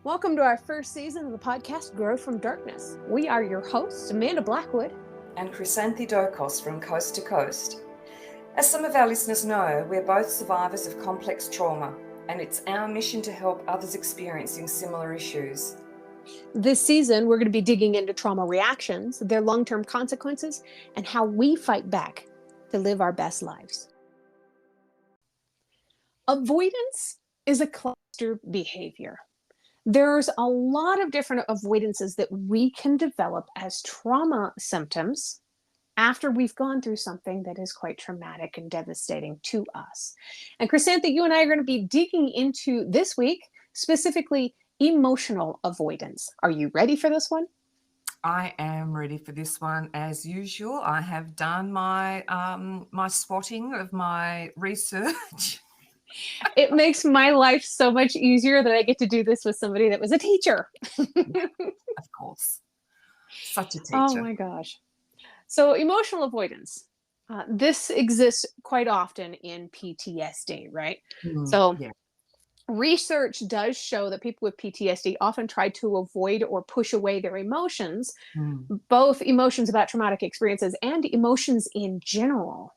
Welcome to our first season of the podcast, Grow from Darkness. We are your hosts, Amanda Blackwood and Chrysanthi Dokos from Coast to Coast. As some of our listeners know, we're both survivors of complex trauma, and it's our mission to help others experiencing similar issues. This season, we're going to be digging into trauma reactions, their long-term consequences, and how we fight back to live our best lives. Avoidance is a cluster behavior. There's a lot of different avoidances that we can develop as trauma symptoms after we've gone through something that is quite traumatic and devastating to us. And Chrysanthi, you and I are going to be digging into this week, specifically emotional avoidance. Are you ready for this one? I am ready for this one. As usual, I have done my my spotting of my research. It makes my life so much easier that I get to do this with somebody that was a teacher. Of course. Such a teacher. Oh my gosh. So emotional avoidance. This exists quite often in PTSD, right? Yeah. Research does show that people with PTSD often try to avoid or push away their emotions, both emotions about traumatic experiences and emotions in general.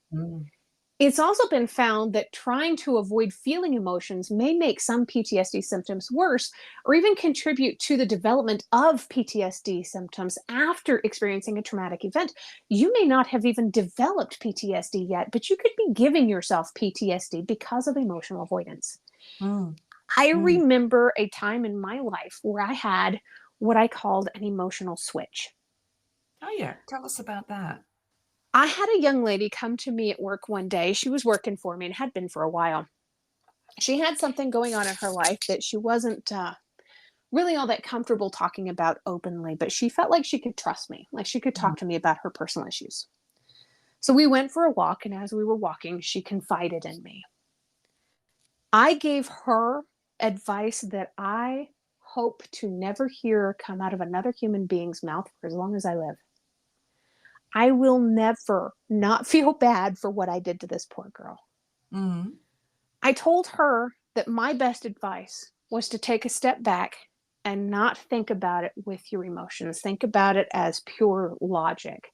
It's also been found that trying to avoid feeling emotions may make some PTSD symptoms worse or even contribute to the development of PTSD symptoms after experiencing a traumatic event. You may not have even developed PTSD yet, but you could be giving yourself PTSD because of emotional avoidance. I remember a time in my life where I had what I called an emotional switch. Oh yeah, tell us about that. I had a young lady come to me at work one day. She was working for me and had been for a while. She had something going on in her life that she wasn't really all that comfortable talking about openly, but she felt like she could trust me, like she could talk to me about her personal issues. So we went for a walk, and as we were walking, she confided in me. I gave her advice that I hope to never hear come out of another human being's mouth for as long as I live. I will never not feel bad for what I did to this poor girl. I told her that my best advice was to take a step back and not think about it with your emotions. Think about it as pure logic.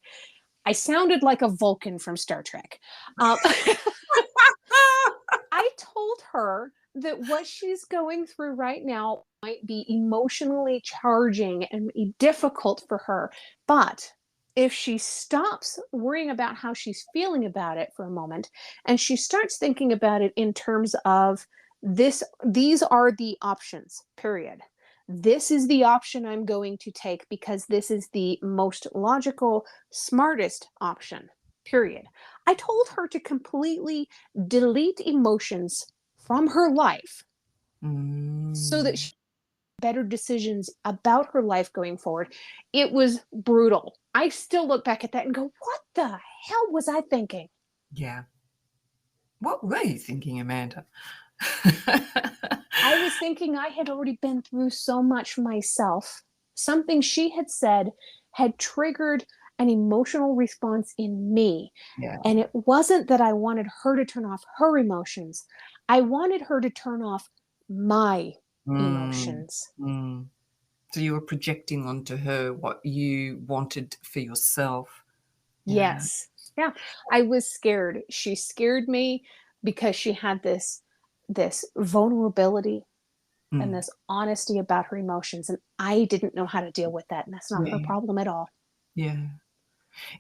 I sounded like a Vulcan from Star Trek. I told her that what she's going through right now might be emotionally charging and be difficult for her, but if she stops worrying about how she's feeling about it for a moment and she starts thinking about it in terms of these are the options, period. This is the option I'm going to take because this is the most logical, smartest option, period. I told her to completely delete emotions from her life so that she better decisions about her life going forward. It was brutal. I still look back at that and go, what the hell was I thinking? Yeah. What were you thinking, Amanda? I was thinking I had already been through so much myself. Something she had said had triggered an emotional response in me. Yeah. And it wasn't that I wanted her to turn off her emotions. I wanted her to turn off my emotions. So you were projecting onto her what you wanted for yourself. Yes. Yeah. I was scared. She scared me because she had this vulnerability and this honesty about her emotions, and I didn't know how to deal with that, and that's not her problem at all. Yeah.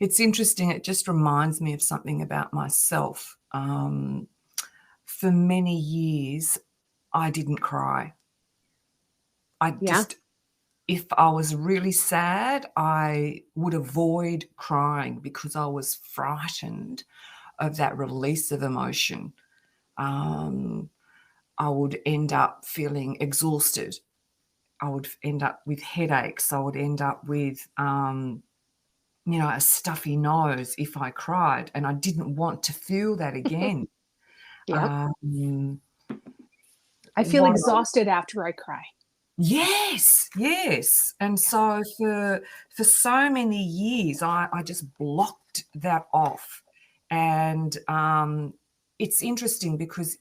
It's interesting. It just reminds me of something about myself. For many years, I didn't cry. If I was really sad, I would avoid crying because I was frightened of that release of emotion. I would end up feeling exhausted. I would end up with headaches. I would end up with, a stuffy nose if I cried, and I didn't want to feel that again. I feel exhausted after I cry. Yes. And so for so many years, I just blocked that off. And it's interesting because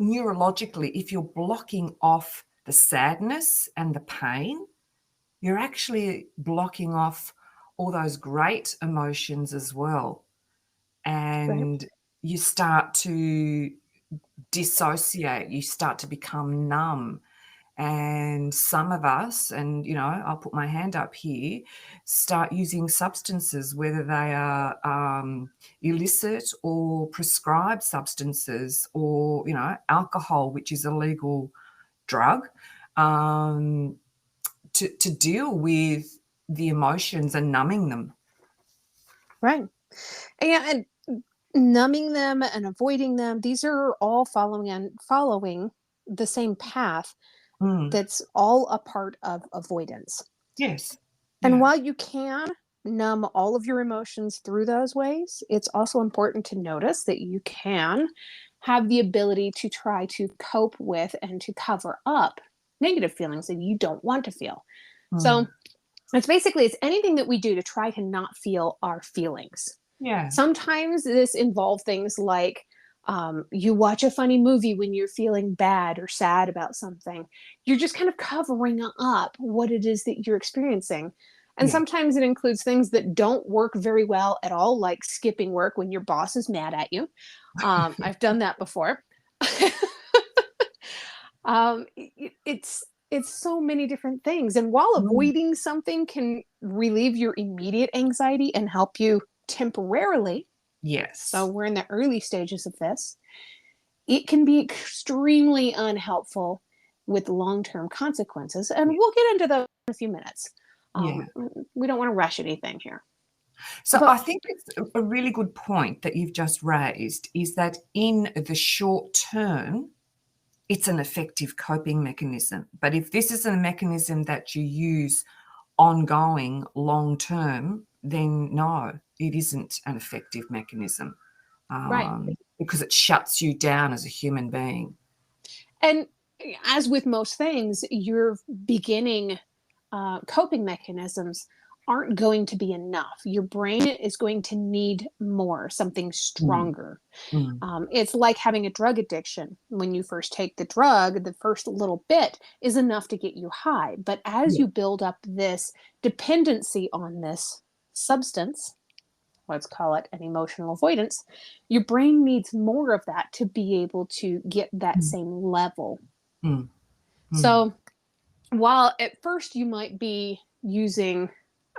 neurologically, if you're blocking off the sadness and the pain, you're actually blocking off all those great emotions as well. Right. And you start to dissociate, you start to become numb. And some of us, and I'll put my hand up here, start using substances, whether they are illicit or prescribed substances, or alcohol, which is a legal drug, um, to deal with the emotions and numbing them. Right. And numbing them and avoiding them, these are all following the same path Mm. that's all a part of avoidance. Yes. And Yeah. while you can numb all of your emotions through those ways, it's also important to notice that you can have the ability to try to cope with and to cover up negative feelings that you don't want to feel. Mm. So it's anything that we do to try to not feel our feelings. Yeah. Sometimes this involves things like you watch a funny movie when you're feeling bad or sad about something. You're just kind of covering up what it is that you're experiencing. And Yeah. sometimes it includes things that don't work very well at all, like skipping work when your boss is mad at you. I've done that before. It's so many different things. And while Mm. avoiding something can relieve your immediate anxiety and help you temporarily, so Yes. we're in the early stages of this, it can be extremely unhelpful with long-term consequences. And Yeah. we'll get into those in a few minutes. Yeah. We don't want to rush anything here. So I But think it's a really good point that you've just raised, is that in the short term, it's an effective coping mechanism. But if this is a mechanism that you use ongoing, long term, then no, it isn't an effective mechanism, right. because it shuts you down as a human being. And as with most things, your beginning coping mechanisms aren't going to be enough. Your brain is going to need more, something Mm, stronger. mm, It's like having a drug addiction. When you first take the drug, the first little bit is enough to get you high. But as yeah, you build up this dependency on this substance, let's call it an emotional avoidance, your brain needs more of that to be able to get that mm, same level. mm, mm, So while at first you might be using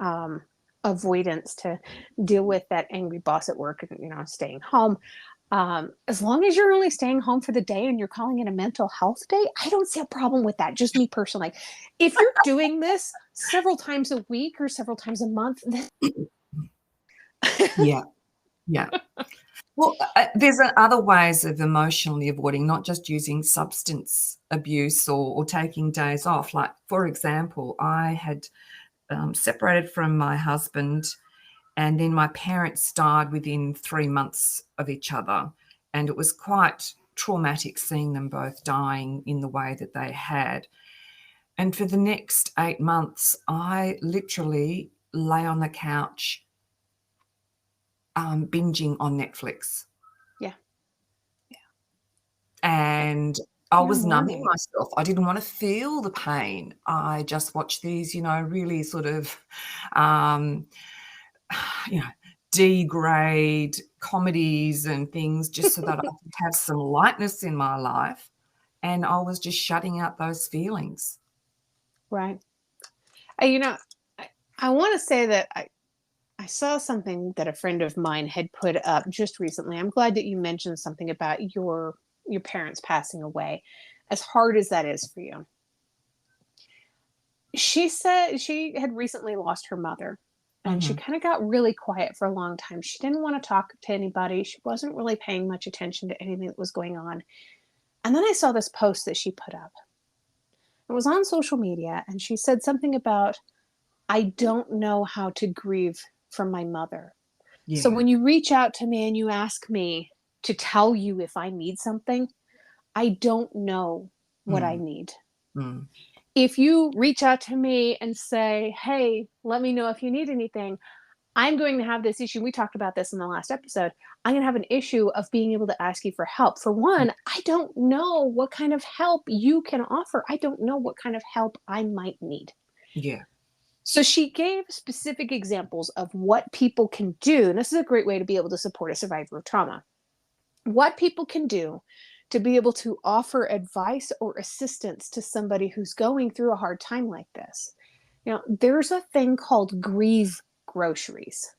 um, avoidance to deal with that angry boss at work and staying home, as long as you're only staying home for the day and you're calling it a mental health day, I don't see a problem with that. Just me personally. If you're doing this several times a week or several times a month, then yeah, yeah. Well, there's other ways of emotionally avoiding, not just using substance abuse or taking days off. Like, for example, I had separated from my husband, and then my parents died within 3 months of each other. And it was quite traumatic seeing them both dying in the way that they had. And for the next 8 months, I literally lay on the couch, binging on Netflix. yeah, And I you're was numbing mourning. myself. I didn't want to feel the pain. I just watched these, really sort of, um, you know, D-grade comedies and things, just so that I could have some lightness in my life. And I was just shutting out those feelings. Right. Uh, you know, I, I want to say that I saw something that a friend of mine had put up just recently. I'm glad that you mentioned something about your parents passing away, as hard as that is for you. She said she had recently lost her mother, and she Mhm. kind of got really quiet for a long time. She didn't want to talk to anybody. She wasn't really paying much attention to anything that was going on. And then I saw this post that she put up. It was on social media, and she said something about, I don't know how to grieve from my mother. So Yeah. when you reach out to me and you ask me to tell you if I need something, I don't know what I Mm, need. mm, If you reach out to me and say, hey, let me know if you need anything, I'm going to have this issue. We talked about this in the last episode. I'm going to have an issue of being able to ask you for help. For one, I don't know what kind of help you can offer. I don't know what kind of help I might need. Yeah. So she gave specific examples of what people can do. And this is a great way to be able to support a survivor of trauma. What people can do to be able to offer advice or assistance to somebody who's going through a hard time like this. There's a thing called grieve groceries.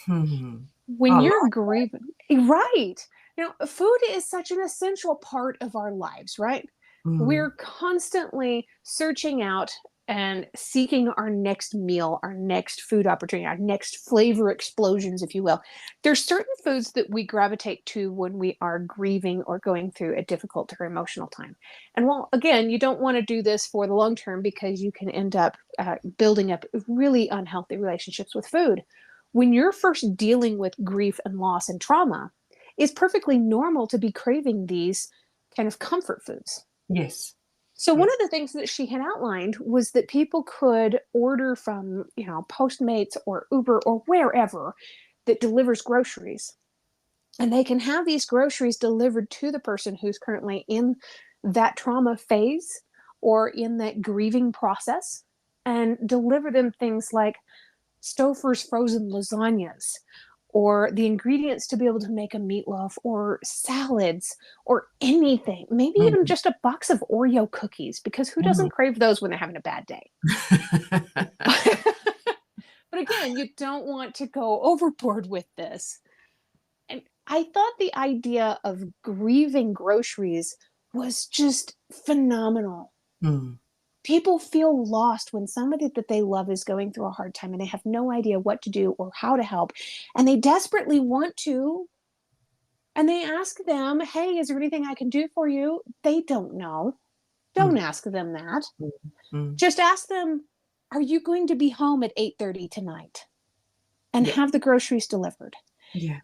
Hmm. When I you're like. grieving, right? Food is such an essential part of our lives, right? We're Mm, constantly searching out and seeking our next meal, our next food opportunity, our next flavor explosions, if you will. There's certain foods that we gravitate to when we are grieving or going through a difficult or emotional time. And while, again, you don't want to do this for the long term because you can end up building up really unhealthy relationships with food. When you're first dealing with grief and loss and trauma, it's perfectly normal to be craving these kind of comfort foods. yes. So one Yes. of the things that she had outlined was that people could order from, Postmates or Uber or wherever that delivers groceries. And they can have these groceries delivered to the person who's currently in that trauma phase or in that grieving process, and deliver them things like Stouffer's frozen lasagnas, or the ingredients to be able to make a meatloaf, or salads, or anything. Maybe even Mm. just a box of Oreo cookies, because who Mm. doesn't crave those when they're having a bad day? But again, you don't want to go overboard with this. And I thought the idea of grieving groceries was just phenomenal. Mm. People feel lost when somebody that they love is going through a hard time and they have no idea what to do or how to help. And they desperately want to. And they ask them, hey, is there anything I can do for you? They don't know. Don't Mm. ask them that. Mm. Mm. Just ask them, are you going to be home at 8:30 tonight? And Yeah. have the groceries delivered. Yeah.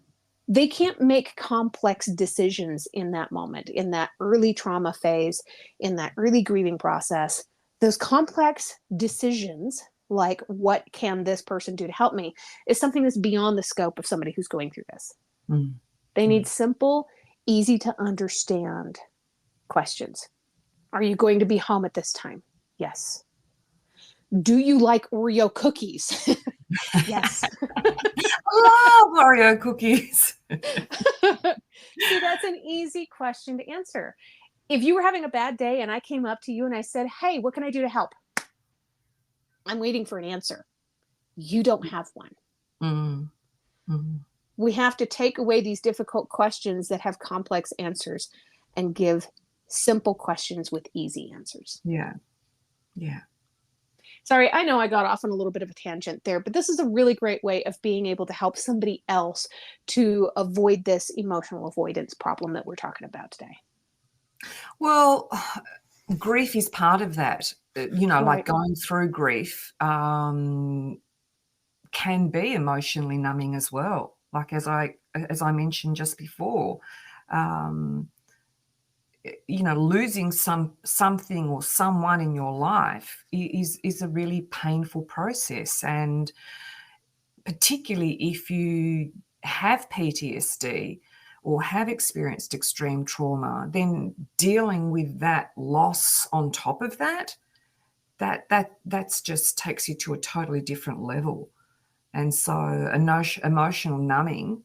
They can't make complex decisions in that moment, in that early trauma phase, in that early grieving process. Those complex decisions, like what can this person do to help me, is something that's beyond the scope of somebody who's going through this. Mm. They Mm. need simple, easy to understand questions. Are you going to be home at this time? Yes. Do you like Oreo cookies? Yes. I love Oreo cookies. See, that's an easy question to answer. If you were having a bad day and I came up to you and I said, hey, what can I do to help? I'm waiting for an answer. You don't have one. Mm. Mm. We have to take away these difficult questions that have complex answers and give simple questions with easy answers. Yeah. Yeah. Sorry, I know I got off on a little bit of a tangent there, but this is a really great way of being able to help somebody else to avoid this emotional avoidance problem that we're talking about today. Well, grief is part of that. Like Right. going through grief can be emotionally numbing as well. Like as I mentioned just before, um, losing something or someone in your life is a really painful process, and particularly if you have PTSD or have experienced extreme trauma, then dealing with that loss on top of that's just takes you to a totally different level. And so emotional numbing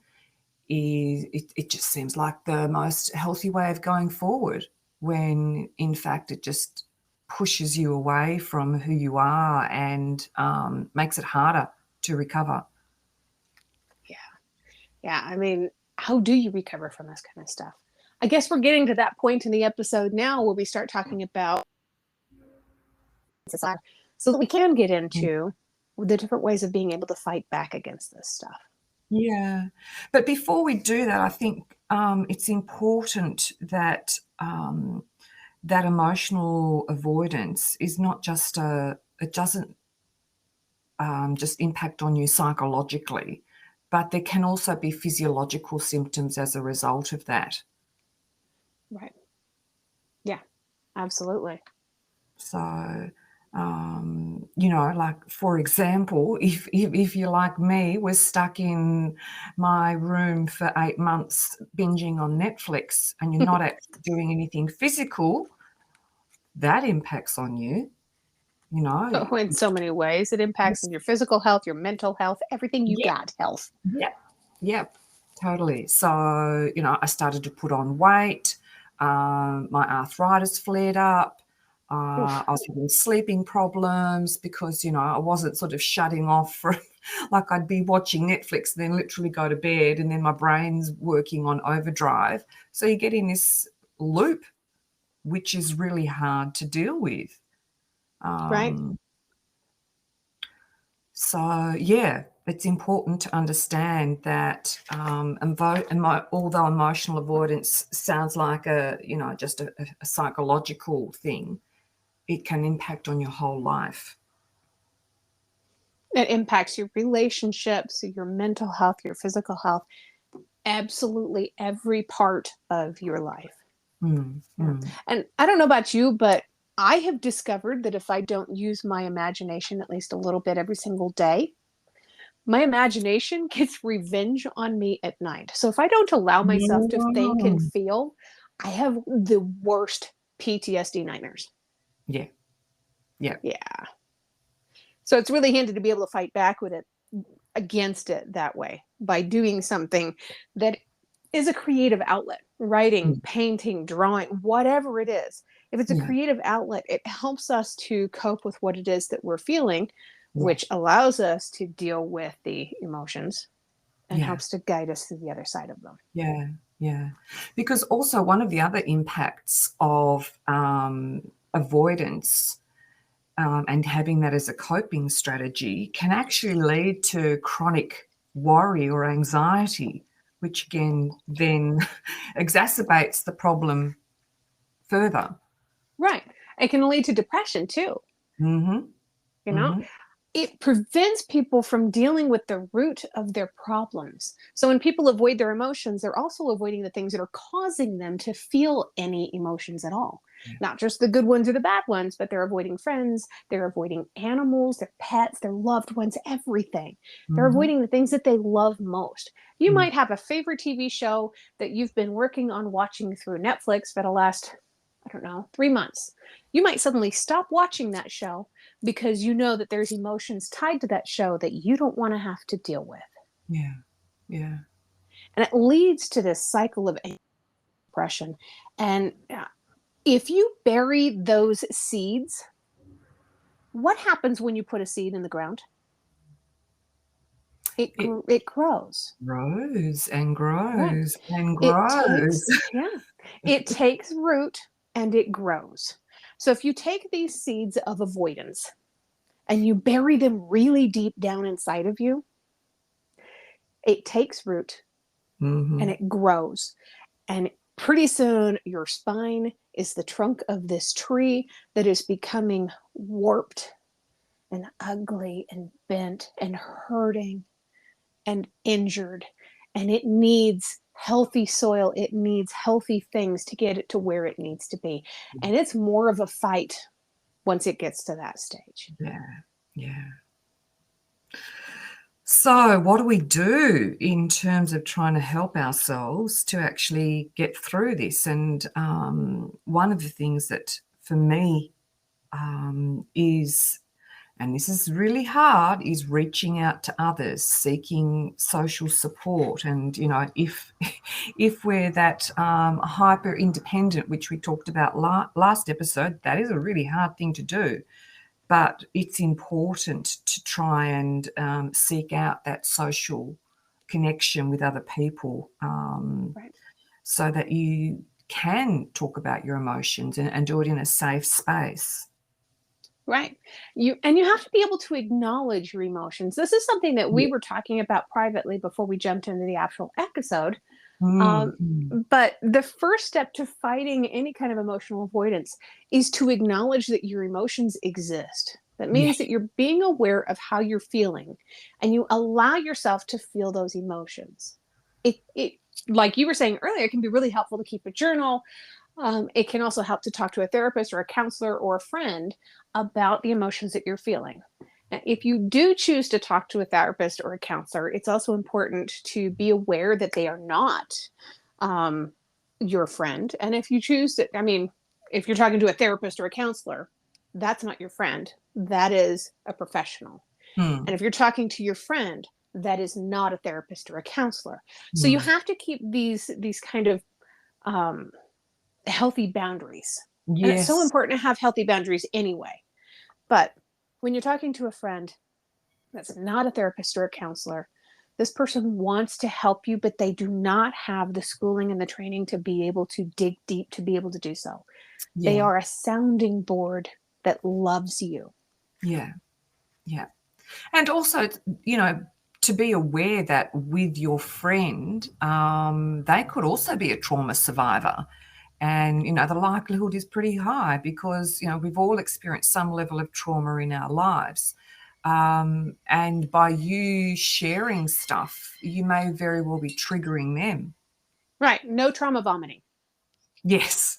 it just seems like the most healthy way of going forward, when in fact it just pushes you away from who you are and makes it harder to recover. Yeah. Yeah. I mean, how do you recover from this kind of stuff? I guess we're getting to that point in the episode now where we start talking about so that we can get into the different ways of being able to fight back against this stuff. Yeah. But before we do that, I think it's important that that emotional avoidance is not just it doesn't just impact on you psychologically, but there can also be physiological symptoms as a result of that. Right. Yeah, absolutely. So Like, for example, if you're like me, was stuck in my room for 8 months binging on Netflix and you're not actually doing anything physical, that impacts on you, you know. Oh, in so many ways. It impacts on your physical health, your mental health, everything you Yeah, got health. yeah, yeah, totally. So, I started to put on weight. My arthritis flared up. I Oof, was having sleeping problems because, I wasn't sort of shutting off from, like I'd be watching Netflix, then literally go to bed, and then my brain's working on overdrive. So you get in this loop, which is really hard to deal with. right? Um, So, yeah, it's important to understand that, although emotional avoidance sounds like just a psychological thing, it can impact on your whole life. It impacts your relationships, your mental health, your physical health, absolutely every part of your life. Mm, Yeah. mm. And I don't know about you, but I have discovered that if I don't use my imagination at least a little bit every single day, my imagination gets revenge on me at night. So if I don't allow myself to think and Mm. feel, I have the worst PTSD nightmares. Yeah, yeah, Yeah. So it's really handy to be able to fight back with it against it that way by doing something that is a creative outlet, writing, mm, painting, drawing, whatever it is. If it's a yeah, creative outlet, it helps us to cope with what it is that we're feeling, yeah, which allows us to deal with the emotions and yeah, helps to guide us through the other side of them. yeah, yeah. Because also one of the other impacts of avoidance, and having that as a coping strategy can actually lead to chronic worry or anxiety, which again then exacerbates the problem further. Right. It can lead to depression too, Mm-hmm. you know? Mm-hmm. It prevents people from dealing with the root of their problems. So when people avoid their emotions, they're also avoiding the things that are causing them to feel any emotions at all. Yeah. Not just the good ones or the bad ones, but they're avoiding friends, they're avoiding animals, their pets, their loved ones, everything. They're Mm-hmm. avoiding the things that they love most. You Mm. might have a favorite TV show that you've been working on watching through Netflix for the last, I don't know, 3 months. You might suddenly stop watching that show because you know that there's emotions tied to that show that you don't want to have to deal with. Yeah. Yeah. And it leads to this cycle of depression. And if you bury those seeds, what happens when you put a seed in the ground? It It grows, grows and right? grows and It grows. takes, yeah, it takes root and it grows. So if you take these seeds of avoidance and you bury them really deep down inside of you, it takes root and Mm-hmm. it grows. And pretty soon, your spine is the trunk of this tree that is becoming warped and ugly and bent and hurting and injured. And it needs healthy soil, it needs healthy things to get it to where it needs to be. And it's more of a fight once it gets to that stage. Yeah. Yeah. So, what do we do in terms of trying to help ourselves to actually get through this? And one of the things that for me is, and this is really hard, is reaching out to others, seeking social support. And if if we're that hyper independent, which we talked about last episode, that is a really hard thing to do. But it's important to try and seek out that social connection with other people, Right. so that you can talk about your emotions and do it in a safe space. Right. You have to be able to acknowledge your emotions. This is something that we Yeah. were talking about privately before we jumped into the actual episode. Mm, Um, mm. but the first step to fighting any kind of emotional avoidance is to acknowledge that your emotions exist. That Yeah. means that you're being aware of how you're feeling and you allow yourself to feel those emotions. It like you were saying earlier, it can be really helpful to keep a journal. It can also help to talk to a therapist or a counselor or a friend about the emotions that you're feeling. If you do choose to talk to a therapist or a counselor, it's also important to be aware that they are not um, your friend. And if you choose to, I mean, if you're talking to a therapist or a counselor, that's not your friend. That is a professional. Mm, And if you're talking to your friend, that is not a therapist or a counselor. So you mm. have to keep these kind of um, healthy boundaries. And it's so Yes. important to have healthy boundaries anyway. But when you're talking to a friend that's not a therapist or a counselor, this person wants to help you, but they do not have the schooling and the training to be able to dig deep to be able to do so. They Yeah. are a sounding board that loves you. Yeah. Yeah. And also, to be aware that with your friend, they could also be a trauma survivor. And, the likelihood is pretty high because, we've all experienced some level of trauma in our lives. And by you sharing stuff, you may very well be triggering them. Right. No trauma vomiting. Yes.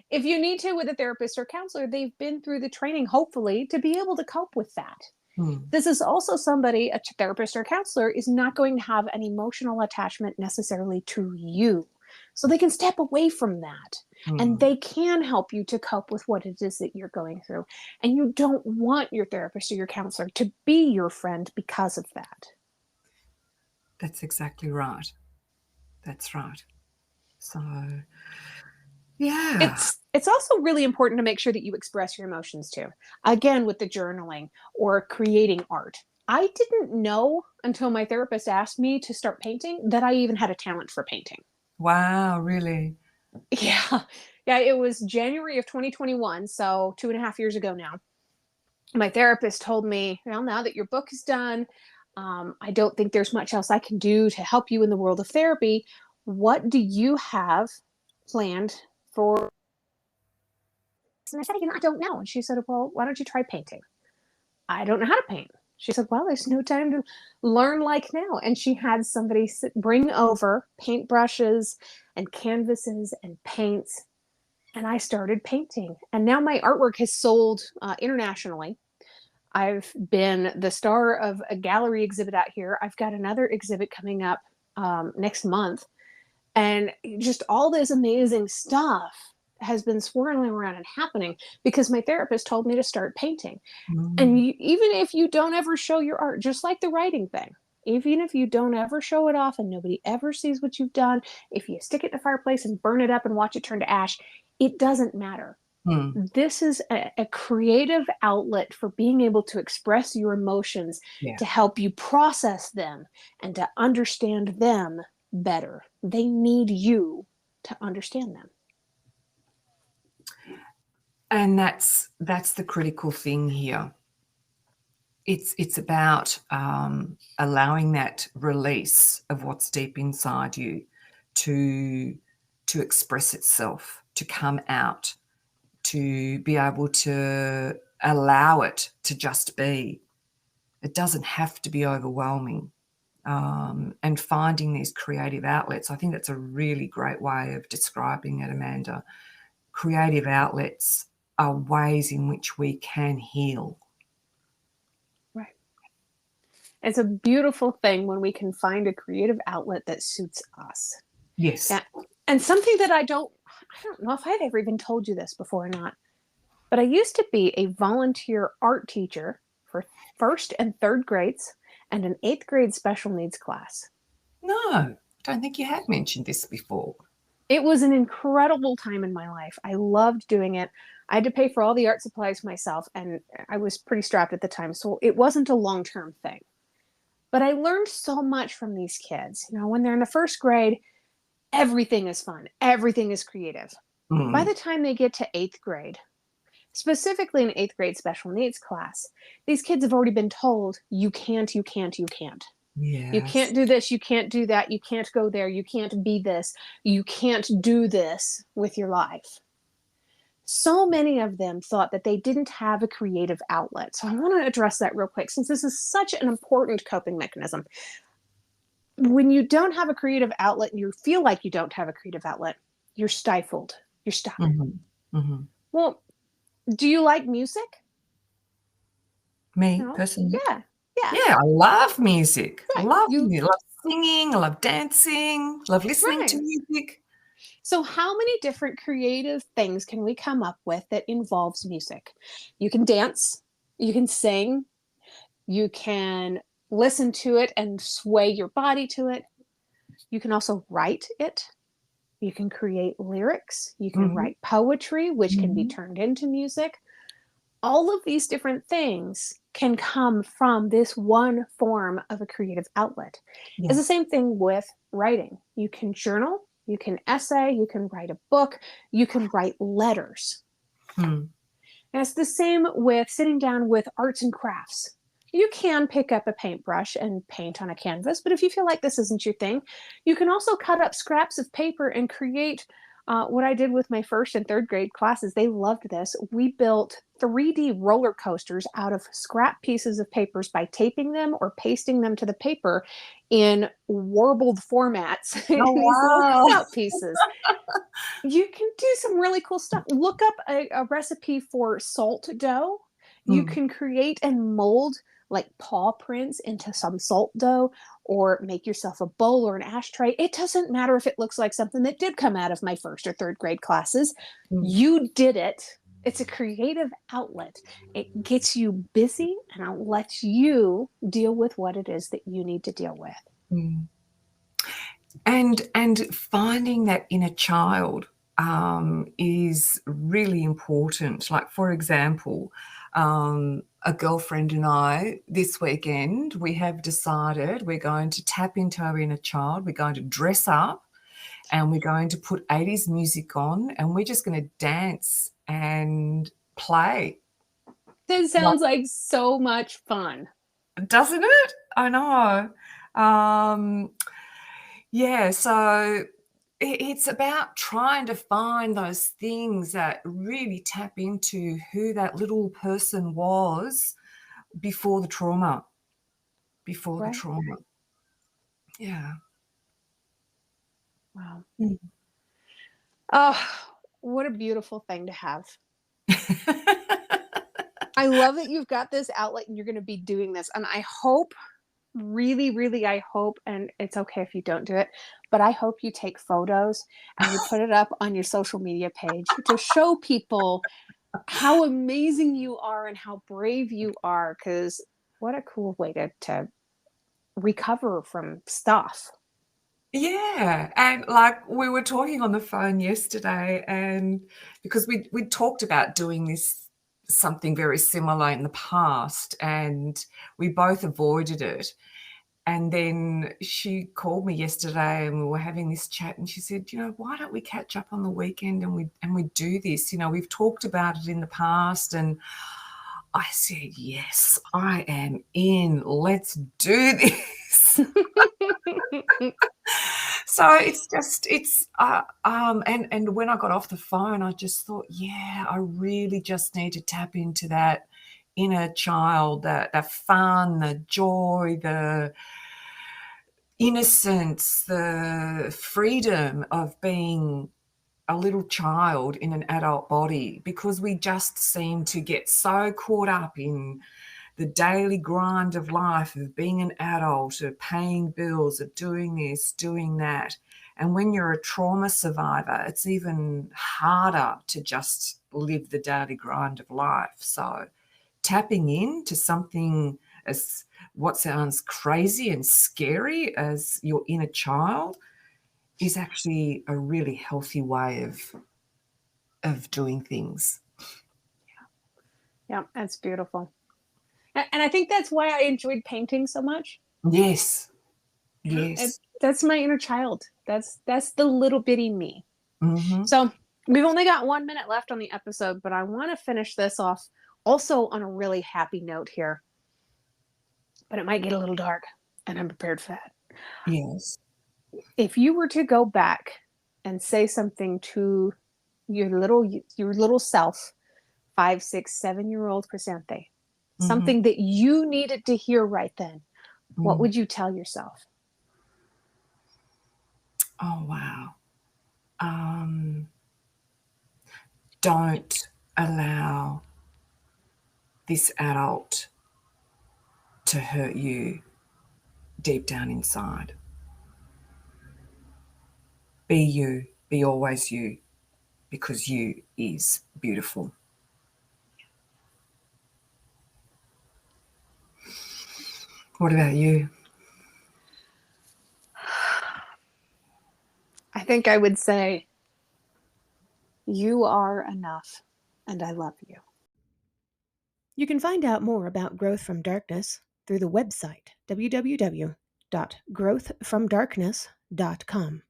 If you need to with a therapist or counselor, they've been through the training, hopefully, to be able to cope with that. Mm, This is also somebody, a therapist or counselor, is not going to have an emotional attachment necessarily to you. So they can step away from that and mm. they can help you to cope with what it is that you're going through. And you don't want your therapist or your counselor to be your friend because of that. That's exactly right. That's right. So, yeah. It's also really important to make sure that you express your emotions too. Again, with the journaling or creating art. I didn't know until my therapist asked me to start painting that I even had a talent for painting. Wow, really? Yeah. Yeah. It was January of 2021. So 2.5 years ago now. My therapist told me, well, now that your book is done, I don't think there's much else I can do to help you in the world of therapy. What do you have planned for? And I said, I don't know. And she said, well, why don't you try painting? I don't know how to paint. She said, well, there's no time to learn like now. And she had somebody bring over paintbrushes and canvases and paints. And I started painting. And now my artwork has sold internationally. I've been the star of a gallery exhibit out here. I've got another exhibit coming up next month. And just all this amazing stuff has been swirling around and happening because my therapist told me to start painting. And Mm, even if you don't ever show your art, just like the writing thing, even if you don't ever show it off and nobody ever sees what you've done, if you stick it in a fireplace and burn it up and watch it turn to ash, it doesn't matter. mm, This is a creative outlet for being able to express your emotions, yeah. to help you process them and to understand them better. They need you to understand them. And that's the critical thing here. It's about allowing that release of what's deep inside you to to express itself, to come out, to be able to allow it to just be. It doesn't have to be overwhelming. And finding these creative outlets, I think that's a really great way of describing it, Amanda. Creative outlets are ways in which we can heal. Right. It's a beautiful thing when we can find a creative outlet that suits us. Yes. Yeah. And something that I don't know if I've ever even told you this before or not, but I used to be a volunteer art teacher for first and third grades and an eighth grade special needs class. No, I don't think you had mentioned this before. It was an incredible time in my life. I loved doing it. I had to pay for all the art supplies myself, and I was pretty strapped at the time. So it wasn't a long term thing. But I learned so much from these kids. When they're in the first grade, everything is fun, everything is creative. By Mm, the time they get to eighth grade, specifically in eighth grade special needs class, these kids have already been told, you can't, you can't, you can't. You yes. can't do this, you can't do that, you can't go there, you can't be this, you can't do this with your life. So many of them thought that they didn't have a creative outlet. So I want to address that real quick since this is such an important coping mechanism. When you don't have a creative outlet and you feel like you don't have a creative outlet, you're stifled, you're stuck. Mhm. Mhm. Well, do you like music? Me, No? personally? Yeah. Yeah. Yeah, I love music. Right. Love You music. Love singing, I love dancing, love listening to right. music. So how many different creative things can we come up with that involves music? You can dance, you can sing, you can listen to it and sway your body to it. You can also write it. You can create lyrics, you can Mhm. write poetry, which can be Mhm. turned into music. All of these different things can come from this one form of a creative outlet. It's Yeah. the same thing with writing. You can journal, you can essay, you can write a book, you can write letters. Mm. And it's the same with sitting down with arts and crafts. You can pick up a paintbrush and paint on a canvas, but if you feel like this isn't your thing, you can also cut up scraps of paper and create what I did with my first and third grade classes. They loved this. We built 3D roller coasters out of scrap pieces of papers by taping them or pasting them to the paper in warbled formats in Oh, these little wow. cutout pieces. You can do some really cool stuff. Look up a recipe for salt dough. You Mm. can create and mold like paw prints into some salt dough or make yourself a bowl or an ashtray. It doesn't matter if it looks like something that did come out of my first or third grade classes. Mm. You did it. It's a creative outlet. It gets you busy and it lets you deal with what it is that you need to deal with. Mm. And finding that inner child is really important. Like, for example, a girlfriend and I, this weekend, we have decided we're going to tap into our inner child. We're going to dress up and we're going to put 80s music on and we're just going to dance and play. That Like, sounds like so much fun. doesn't it? I know. Um, Yeah, so it's about trying to find those things that really tap into who that little person was before the trauma, before the Right? trauma. Yeah. Wow. Mm. Oh, what a beautiful thing to have. I love that you've got this outlet and you're going to be doing this. And I hope, really, really, I hope, and it's okay if you don't do it, but I hope you take photos and you put it up on your social media page to show people how amazing you are and how brave you are. Because what a cool way to recover from stuff. Yeah, and, like, we were talking on the phone yesterday and because we talked about doing this something very similar in the past, and we both avoided it. And then she called me yesterday and we were having this chat and she said, "You know, why don't we catch up on the weekend and we do this? You know, we've talked about it in the past." And I said, "Yes, I am in. Let's do this." So it's just and when I got off the phone, I just thought, yeah, I really just need to tap into that inner child, that fun, the joy, the innocence, the freedom of being a little child in an adult body, because we just seem to get so caught up in the daily grind of life, of being an adult, of paying bills, of doing this, doing that. And when you're a trauma survivor, it's even harder to just live the daily grind of life. So tapping into something as what sounds crazy and scary as your inner child is actually a really healthy way of doing things. Yeah, that's beautiful. And I think that's why I enjoyed painting so much. Yes, Yeah, it, yes. that's my inner child. That's the little bitty me. Mhm. So we've only got 1 minute left on the episode, but I want to finish this off also on a really happy note here. But it might get a little dark, and I'm prepared for that. Yes. If you were to go back and say something to your little self, 5, 6, 7-year-old Crescente, Mhm. something that you needed to hear right then, what Mm. would you tell yourself? Oh, wow. um, don't allow this adult to hurt you deep down inside. Be you, be always you, because you is beautiful. What about you? I think I would say, you are enough, and I love you. You can find out more about Growth from Darkness through the website www.growthfromdarkness.com.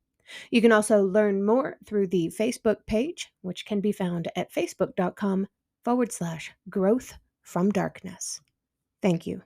You can also learn more through the Facebook page, which can be found at facebook.com/growth from darkness. Thank you.